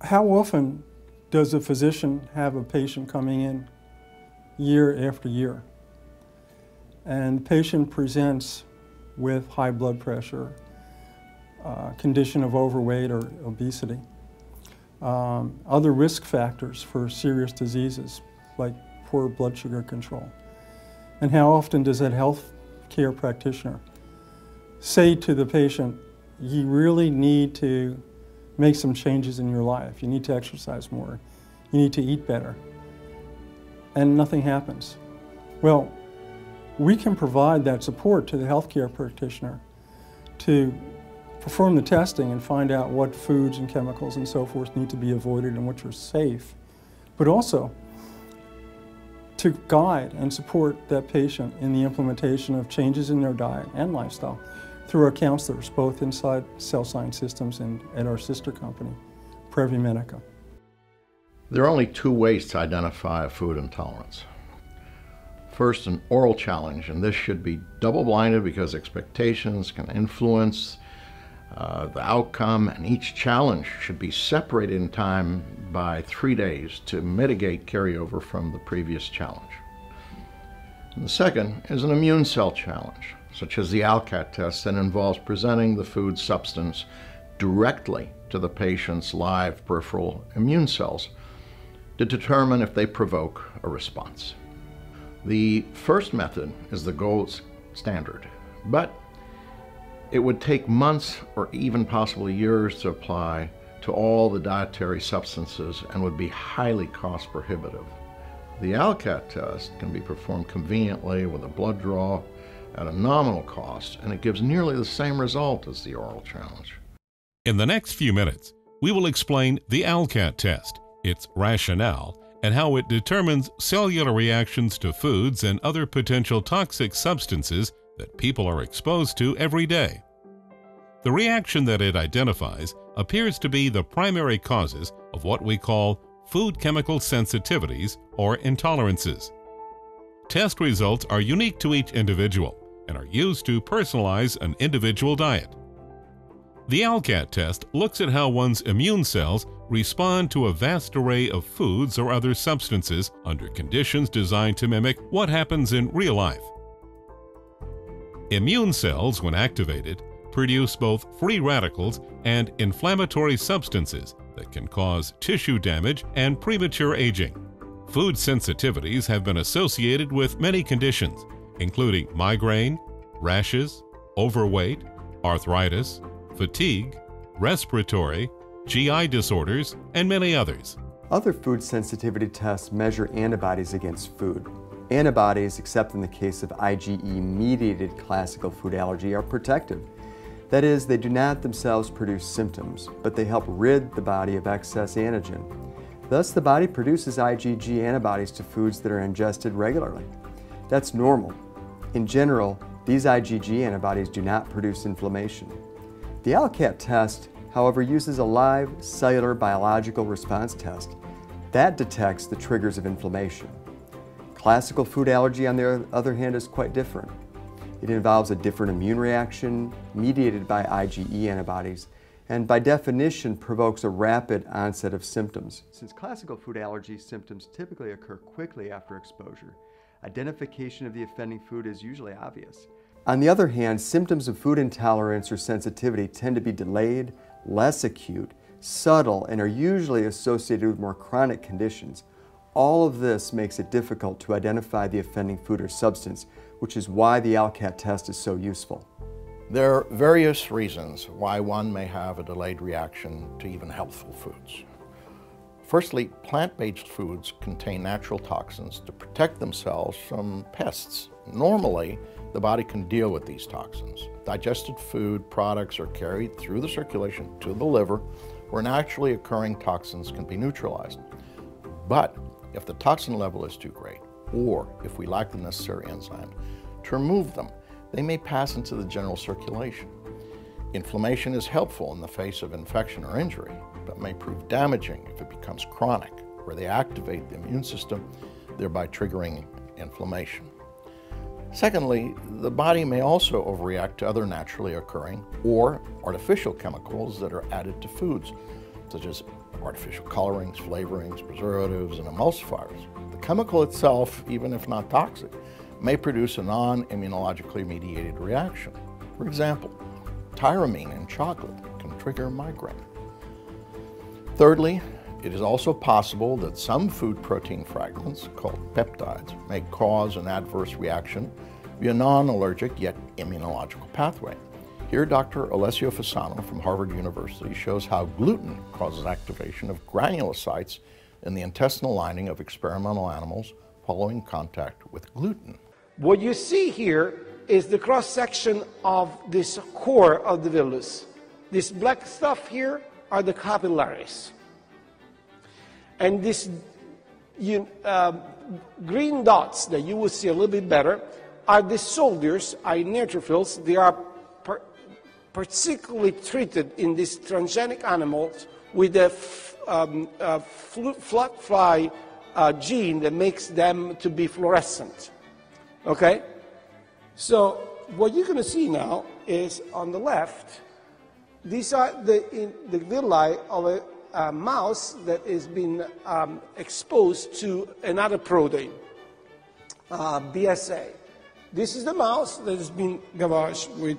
How often does a physician have a patient coming in year after year? And the patient presents with high blood pressure, condition of overweight or obesity, other risk factors for serious diseases like poor blood sugar control. And how often does that health care practitioner say to the patient, you really need to make some changes in your life. You need to exercise more. You need to eat better. And nothing happens. Well, we can provide that support to the healthcare practitioner to perform the testing and find out what foods and chemicals and so forth need to be avoided and which are safe, but also to guide and support that patient in the implementation of changes in their diet and lifestyle through our counselors, both inside Cell Science Systems and at our sister company, Previmedica. There are only two ways to identify a food intolerance. First, an oral challenge, and this should be double-blinded because expectations can influence the outcome, and each challenge should be separated in time by 3 days to mitigate carryover from the previous challenge. And the second is an immune cell challenge, such as the Alcat Test, that involves presenting the food substance directly to the patient's live peripheral immune cells to determine if they provoke a response. The first method is the gold standard, but it would take months or even possibly years to apply to all the dietary substances and would be highly cost prohibitive. The Alcat test can be performed conveniently with a blood draw at a nominal cost, and it gives nearly the same result as the oral challenge. In the next few minutes, we will explain the Alcat test, its rationale, and how it determines cellular reactions to foods and other potential toxic substances that people are exposed to every day. The reaction that it identifies appears to be the primary causes of what we call food chemical sensitivities or intolerances. Test results are unique to each individual and are used to personalize an individual diet. The Alcat test looks at how one's immune cells respond to a vast array of foods or other substances under conditions designed to mimic what happens in real life. Immune cells, when activated, produce both free radicals and inflammatory substances that can cause tissue damage and premature aging. Food sensitivities have been associated with many conditions, including migraine, rashes, overweight, arthritis, fatigue, respiratory, GI disorders, and many others. Other food sensitivity tests measure antibodies against food. Antibodies, except in the case of IgE-mediated classical food allergy, are protective. That is, they do not themselves produce symptoms, but they help rid the body of excess antigen. Thus, the body produces IgG antibodies to foods that are ingested regularly. That's normal. In general, these IgG antibodies do not produce inflammation. The Alcat test, however, uses a live cellular biological response test that detects the triggers of inflammation. Classical food allergy, on the other hand, is quite different. It involves a different immune reaction mediated by IgE antibodies, and by definition provokes a rapid onset of symptoms. Since classical food allergy symptoms typically occur quickly after exposure, identification of the offending food is usually obvious. On the other hand, symptoms of food intolerance or sensitivity tend to be delayed, less acute, subtle, and are usually associated with more chronic conditions. All of this makes it difficult to identify the offending food or substance, which is why the Alcat test is so useful. There are various reasons why one may have a delayed reaction to even healthful foods. Firstly, plant-based foods contain natural toxins to protect themselves from pests. Normally, the body can deal with these toxins. Digested food products are carried through the circulation to the liver, where naturally occurring toxins can be neutralized. But if the toxin level is too great, or if we lack the necessary enzyme to remove them, they may pass into the general circulation. Inflammation is helpful in the face of infection or injury, but may prove damaging if it becomes chronic, where they activate the immune system, thereby triggering inflammation. Secondly, the body may also overreact to other naturally occurring or artificial chemicals that are added to foods, such as artificial colorings, flavorings, preservatives, and emulsifiers. The chemical itself, even if not toxic, may produce a non-immunologically mediated reaction. For example, tyramine in chocolate can trigger migraine. Thirdly, it is also possible that some food protein fragments, called peptides, may cause an adverse reaction via non-allergic yet immunological pathway. Here, Dr. Alessio Fasano from Harvard University shows how gluten causes activation of granulocytes in the intestinal lining of experimental animals following contact with gluten. What you see here is the cross-section of this core of the villus. This black stuff here are the capillaries. And these green dots that you will see a little bit better are the soldiers, are neutrophils. They are particularly treated in these transgenic animals with a flat fly gene that makes them to be fluorescent. Okay? So what you're going to see now is on the left, these are the villi of a mouse that has been exposed to another protein, BSA. This is the mouse that has been gavaged with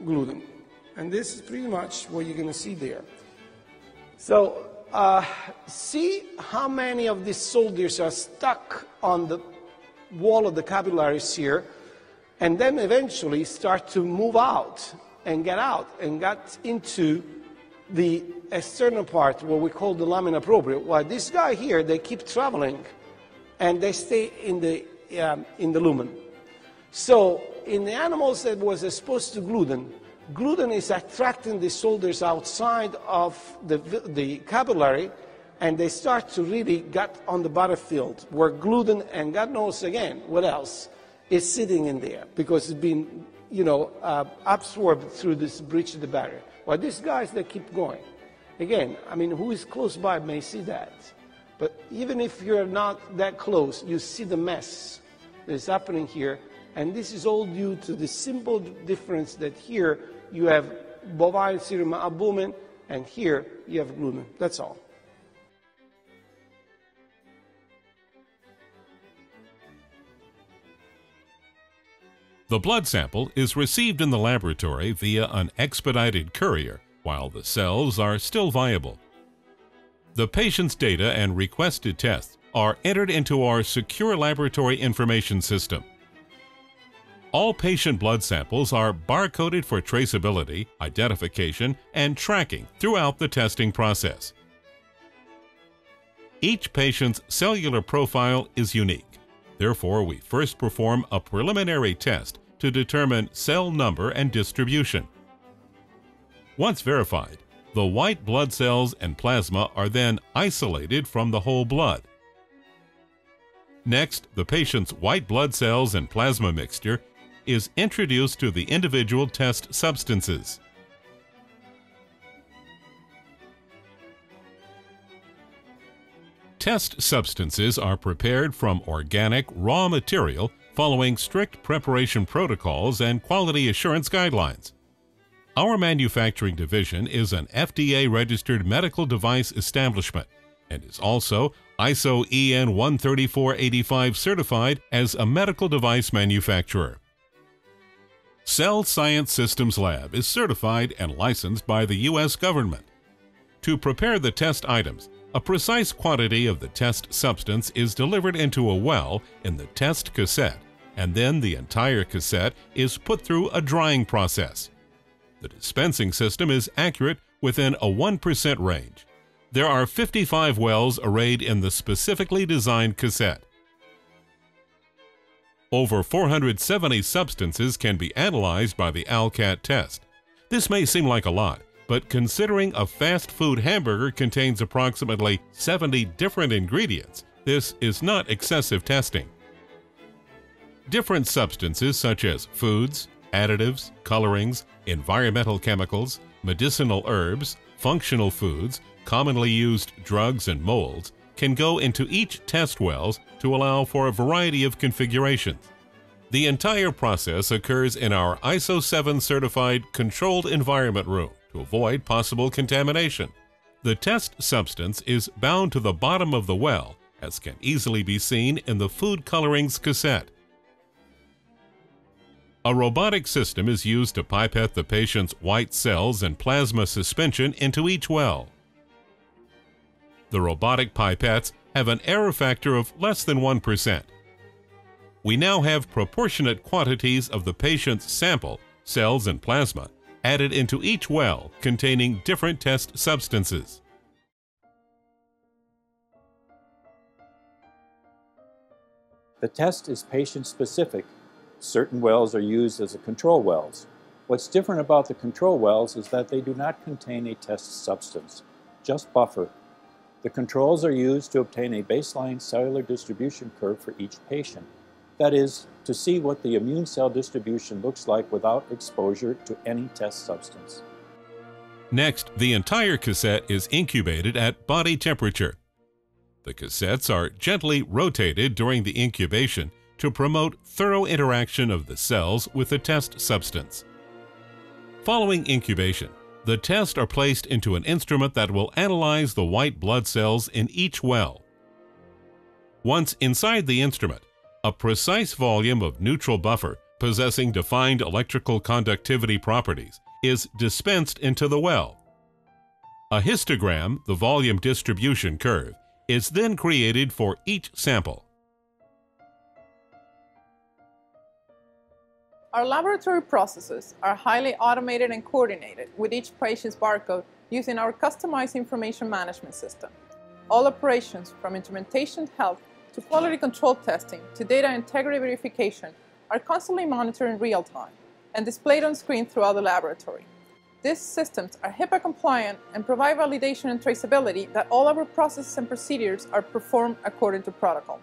gluten. And this is pretty much what you're going to see there. So see how many of these soldiers are stuck on the wall of the capillaries here, and then eventually start to move out and get into the external part, what we call the lamina propria. While this guy here, they keep traveling, and they stay in the lumen. So in the animals that was exposed to gluten, gluten is attracting the soldiers outside of the capillary, and they start to really get on the battlefield where gluten, and God knows again what else, is sitting in there because it's been, absorbed through this breach of the barrier. Well, these guys, they keep going. Again, I mean, who is close by may see that. But even if you're not that close, you see the mess that is happening here. And this is all due to the simple difference that here you have bovine serum albumin, and here you have gluten. That's all. The blood sample is received in the laboratory via an expedited courier while the cells are still viable. The patient's data and requested tests are entered into our secure laboratory information system. All patient blood samples are barcoded for traceability, identification, and tracking throughout the testing process. Each patient's cellular profile is unique. Therefore, we first perform a preliminary test to determine cell number and distribution. Once verified, the white blood cells and plasma are then isolated from the whole blood. Next, the patient's white blood cells and plasma mixture is introduced to the individual test substances. Test substances are prepared from organic raw material following strict preparation protocols and quality assurance guidelines. Our manufacturing division is an FDA-registered medical device establishment and is also ISO EN 13485 certified as a medical device manufacturer. Cell Science Systems Lab is certified and licensed by the U.S. government. To prepare the test items, a precise quantity of the test substance is delivered into a well in the test cassette, and then the entire cassette is put through a drying process. The dispensing system is accurate within a 1% range. There are 55 wells arrayed in the specifically designed cassette. Over 470 substances can be analyzed by the Alcat test. This may seem like a lot, but considering a fast food hamburger contains approximately 70 different ingredients, this is not excessive testing. Different substances such as foods, additives, colorings, environmental chemicals, medicinal herbs, functional foods, commonly used drugs and molds can go into each test wells to allow for a variety of configurations. The entire process occurs in our ISO 7 certified controlled environment room to avoid possible contamination. The test substance is bound to the bottom of the well, as can easily be seen in the food colorings cassette. A robotic system is used to pipette the patient's white cells and plasma suspension into each well. The robotic pipettes have an error factor of less than 1%. We now have proportionate quantities of the patient's sample, cells, and plasma added into each well containing different test substances. The test is patient-specific. Certain wells are used as control wells. What's different about the control wells is that they do not contain a test substance, just buffer. The controls are used to obtain a baseline cellular distribution curve for each patient. That is, to see what the immune cell distribution looks like without exposure to any test substance. Next, the entire cassette is incubated at body temperature. The cassettes are gently rotated during the incubation to promote thorough interaction of the cells with the test substance. Following incubation, the tests are placed into an instrument that will analyze the white blood cells in each well. Once inside the instrument, a precise volume of neutral buffer possessing defined electrical conductivity properties is dispensed into the well. A histogram, the volume distribution curve, is then created for each sample. Our laboratory processes are highly automated and coordinated with each patient's barcode using our customized information management system. All operations, from instrumentation health to quality control testing to data integrity verification, are constantly monitored in real time and displayed on screen throughout the laboratory. These systems are HIPAA compliant and provide validation and traceability that all our processes and procedures are performed according to protocol.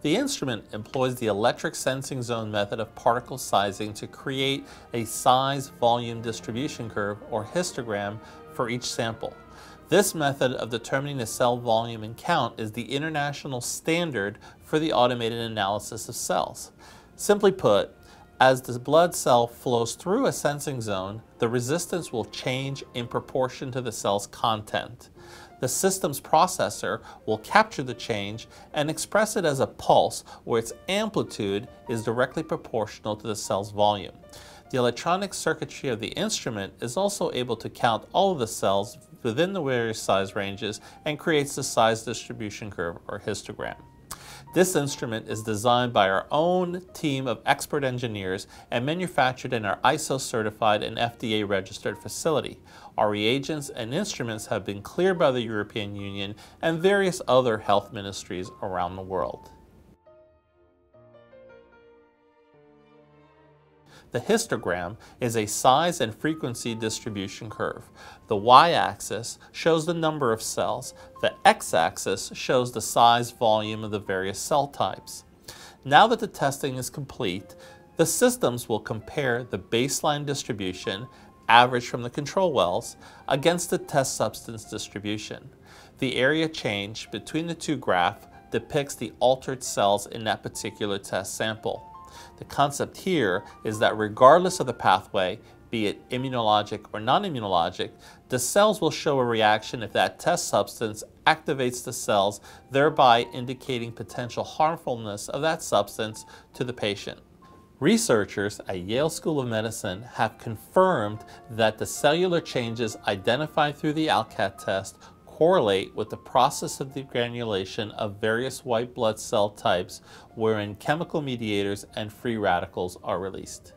The instrument employs the electric sensing zone method of particle sizing to create a size volume distribution curve, or histogram, for each sample. This method of determining the cell volume and count is the international standard for the automated analysis of cells. Simply put, as the blood cell flows through a sensing zone, the resistance will change in proportion to the cell's content. The system's processor will capture the change and express it as a pulse where its amplitude is directly proportional to the cell's volume. The electronic circuitry of the instrument is also able to count all of the cells within the various size ranges and creates the size distribution curve, or histogram. This instrument is designed by our own team of expert engineers and manufactured in our ISO certified and FDA registered facility. Our reagents and instruments have been cleared by the European Union and various other health ministries around the world. The histogram is a size and frequency distribution curve. The y-axis shows the number of cells. The x-axis shows the size volume of the various cell types. Now that the testing is complete, the systems will compare the baseline distribution, average from the control wells, against the test substance distribution. The area change between the two graphs depicts the altered cells in that particular test sample. The concept here is that regardless of the pathway, be it immunologic or non-immunologic, the cells will show a reaction if that test substance activates the cells, thereby indicating potential harmfulness of that substance to the patient. Researchers at Yale School of Medicine have confirmed that the cellular changes identified through the Alcat test correlate with the process of degranulation of various white blood cell types wherein chemical mediators and free radicals are released.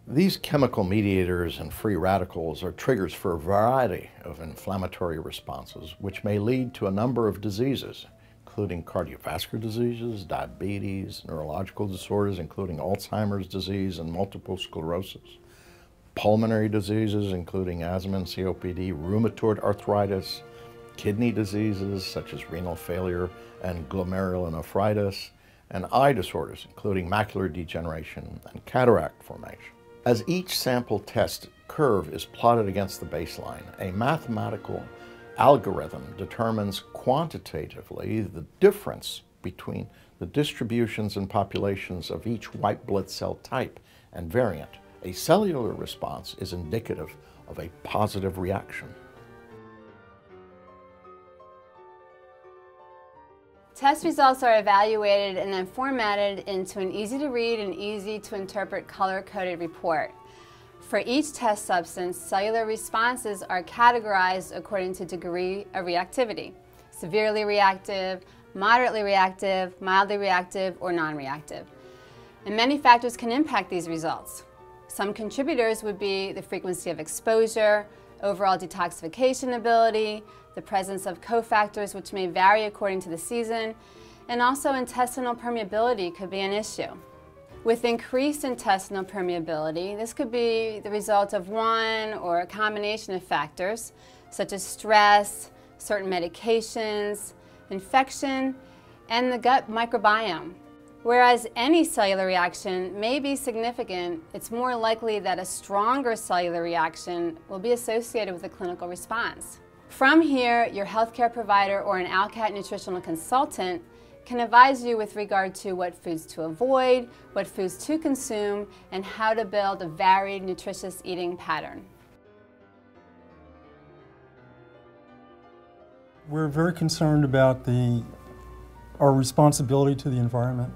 These chemical mediators and free radicals are triggers for a variety of inflammatory responses, which may lead to a number of diseases, including cardiovascular diseases, diabetes, neurological disorders, including Alzheimer's disease and multiple sclerosis, pulmonary diseases, including asthma and COPD, rheumatoid arthritis, kidney diseases such as renal failure and glomerulonephritis, and eye disorders, including macular degeneration and cataract formation. As each sample test curve is plotted against the baseline, a mathematical algorithm determines quantitatively the difference between the distributions and populations of each white blood cell type and variant, A cellular response is indicative of a positive reaction. Test results are evaluated and then formatted into an easy-to-read and easy-to-interpret color-coded report. For each test substance, cellular responses are categorized according to degree of reactivity: severely reactive, moderately reactive, mildly reactive, or non-reactive. And many factors can impact these results. Some contributors would be the frequency of exposure, overall detoxification ability, the presence of cofactors which may vary according to the season, and also intestinal permeability could be an issue. With increased intestinal permeability, this could be the result of one or a combination of factors, such as stress, certain medications, infection, and the gut microbiome. Whereas any cellular reaction may be significant, it's more likely that a stronger cellular reaction will be associated with a clinical response. From here, your healthcare provider or an Alcat nutritional consultant can advise you with regard to what foods to avoid, what foods to consume, and how to build a varied, nutritious eating pattern. We're very concerned about our responsibility to the environment.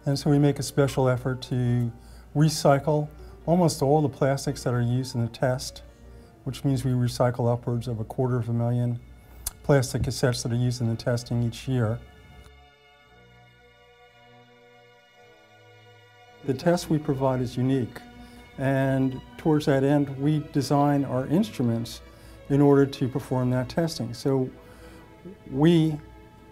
And so we make a special effort to recycle almost all the plastics that are used in the test, which means we recycle upwards of 250,000 plastic cassettes that are used in the testing each year. The test we provide is unique, and towards that end, we design our instruments in order to perform that testing. So we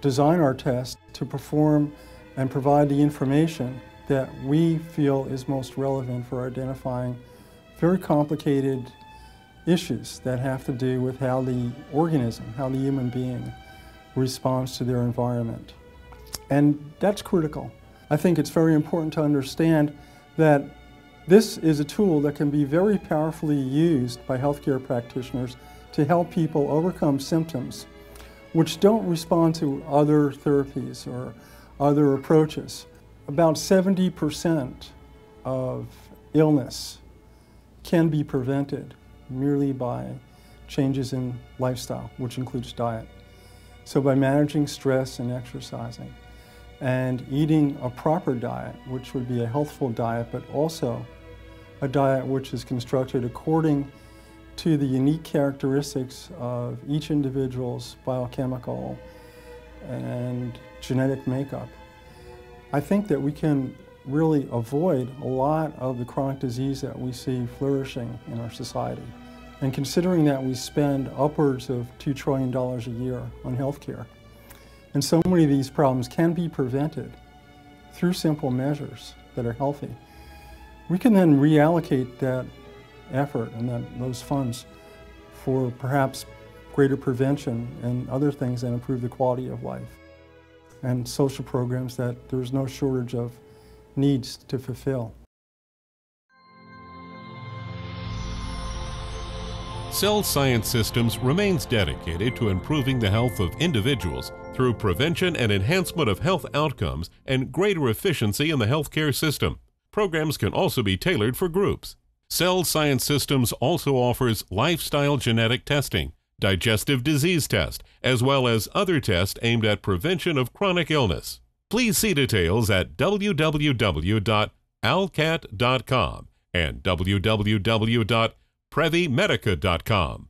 design our test to perform and provide the information that we feel is most relevant for identifying very complicated issues that have to do with how the organism, how the human being responds to their environment. And that's critical. I think it's very important to understand that this is a tool that can be very powerfully used by healthcare practitioners to help people overcome symptoms which don't respond to other therapies or other approaches. About 70% of illness can be prevented merely by changes in lifestyle, which includes diet. So by managing stress and exercising and eating a proper diet, which would be a healthful diet, but also a diet which is constructed according to the unique characteristics of each individual's biochemical and genetic makeup, I think that we can really avoid a lot of the chronic disease that we see flourishing in our society. And considering that we spend upwards of $2 trillion a year on healthcare, and so many of these problems can be prevented through simple measures that are healthy, we can then reallocate that effort and those funds for perhaps greater prevention and other things that improve the quality of life, and social programs that there's no shortage of needs to fulfill. Cell Science Systems remains dedicated to improving the health of individuals through prevention and enhancement of health outcomes and greater efficiency in the healthcare system. Programs can also be tailored for groups. Cell Science Systems also offers lifestyle genetic testing, digestive disease test, as well as other tests aimed at prevention of chronic illness. Please see details at www.alcat.com and www.previmedica.com.